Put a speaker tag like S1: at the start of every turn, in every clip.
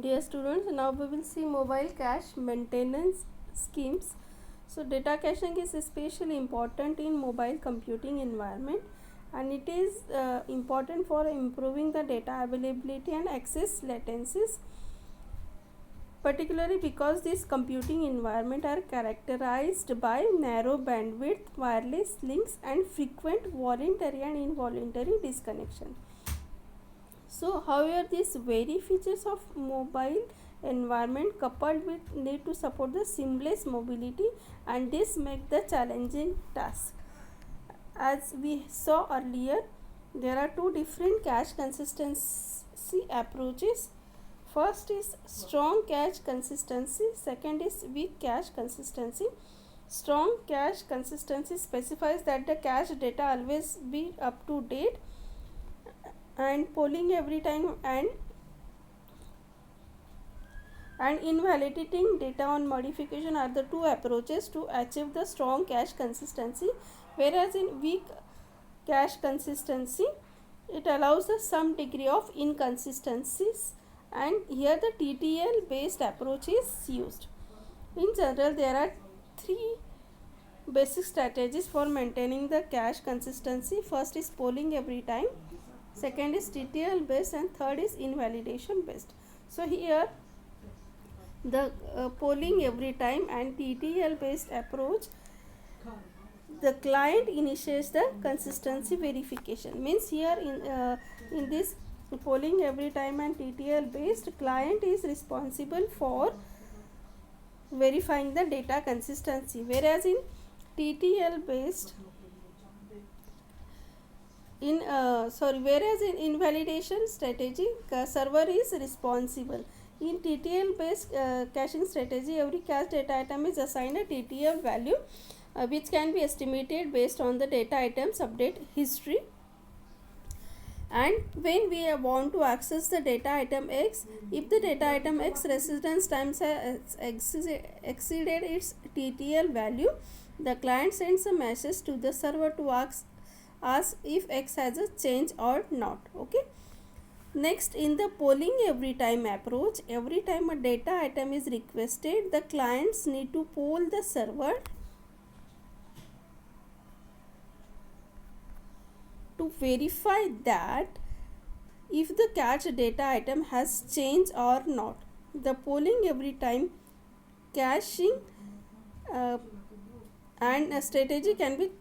S1: Dear students, now we will see mobile cache maintenance schemes. So data caching is especially important in mobile computing environment, and it is important for improving the data availability and access latencies, particularly because these computing environment are characterized by narrow bandwidth, wireless links and frequent voluntary and involuntary disconnection. So, however, these very features of mobile environment coupled with need to support the seamless mobility, and this make the challenging task. As we saw earlier, there are two different cache consistency approaches. First is strong cache consistency, second is weak cache consistency. Strong cache consistency specifies that the cache data always be up to date and polling every time, and invalidating data on modification are the two approaches to achieve the strong cache consistency. Whereas in weak cache consistency, it allows some degree of inconsistencies, and here the TTL based approach is used. In general, there are three basic strategies for maintaining the cache consistency. First is polling every time, second is TTL based, and third is invalidation based. So here the polling every time and TTL based approach, the client initiates the consistency verification. Means here in this polling every time and TTL based, client is responsible for verifying the data consistency, whereas in TTL based whereas in invalidation strategy, server is responsible. In TTL based caching strategy, every cache data item is assigned a TTL value which can be estimated based on the data item's update history. And when we want to access the data item X, if the data item X residence times has exceeded its TTL value, the client sends a message to the server to ask if X has a change or not. Okay. Next, in the polling every time approach, every time a data item is requested, the clients need to poll the server to verify that if the cache data item has changed or not. The polling every time caching and a strategy can be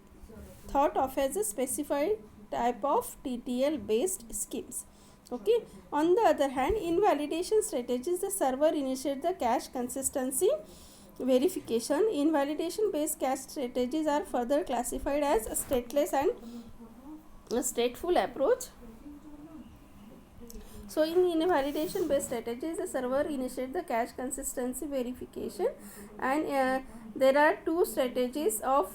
S1: thought of as a specified type of TTL based schemes. Okay. On the other hand, invalidation strategies, the server initiates the cache consistency verification. Invalidation based cache strategies are further classified as a stateless and a stateful approach. So in invalidation based strategies, the server initiates the cache consistency verification, and there are two strategies of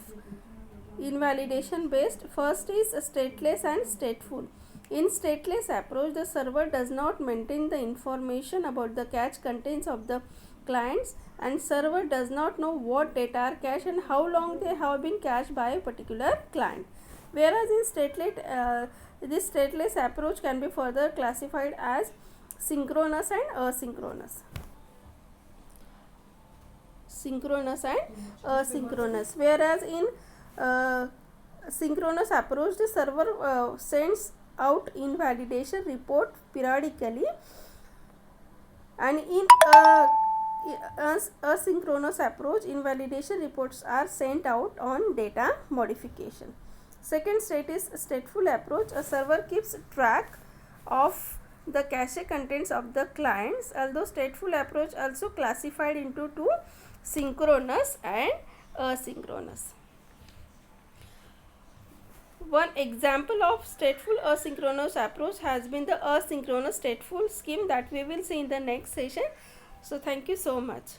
S1: invalidation based. First is stateless and stateful. In stateless approach, the server does not maintain the information about the cache contents of the clients, and server does not know what data are cached and how long they have been cached by a particular client. Whereas in this stateless approach can be further classified as synchronous and asynchronous. Whereas in synchronous approach, the server sends out invalidation report periodically, and in asynchronous approach, invalidation reports are sent out on data modification. Second state is stateful approach. A server keeps track of the cache contents of the clients, although stateful approach also classified into two, synchronous and asynchronous. One example of stateful asynchronous approach has been the asynchronous stateful scheme that we will see in the next session. So thank you so much.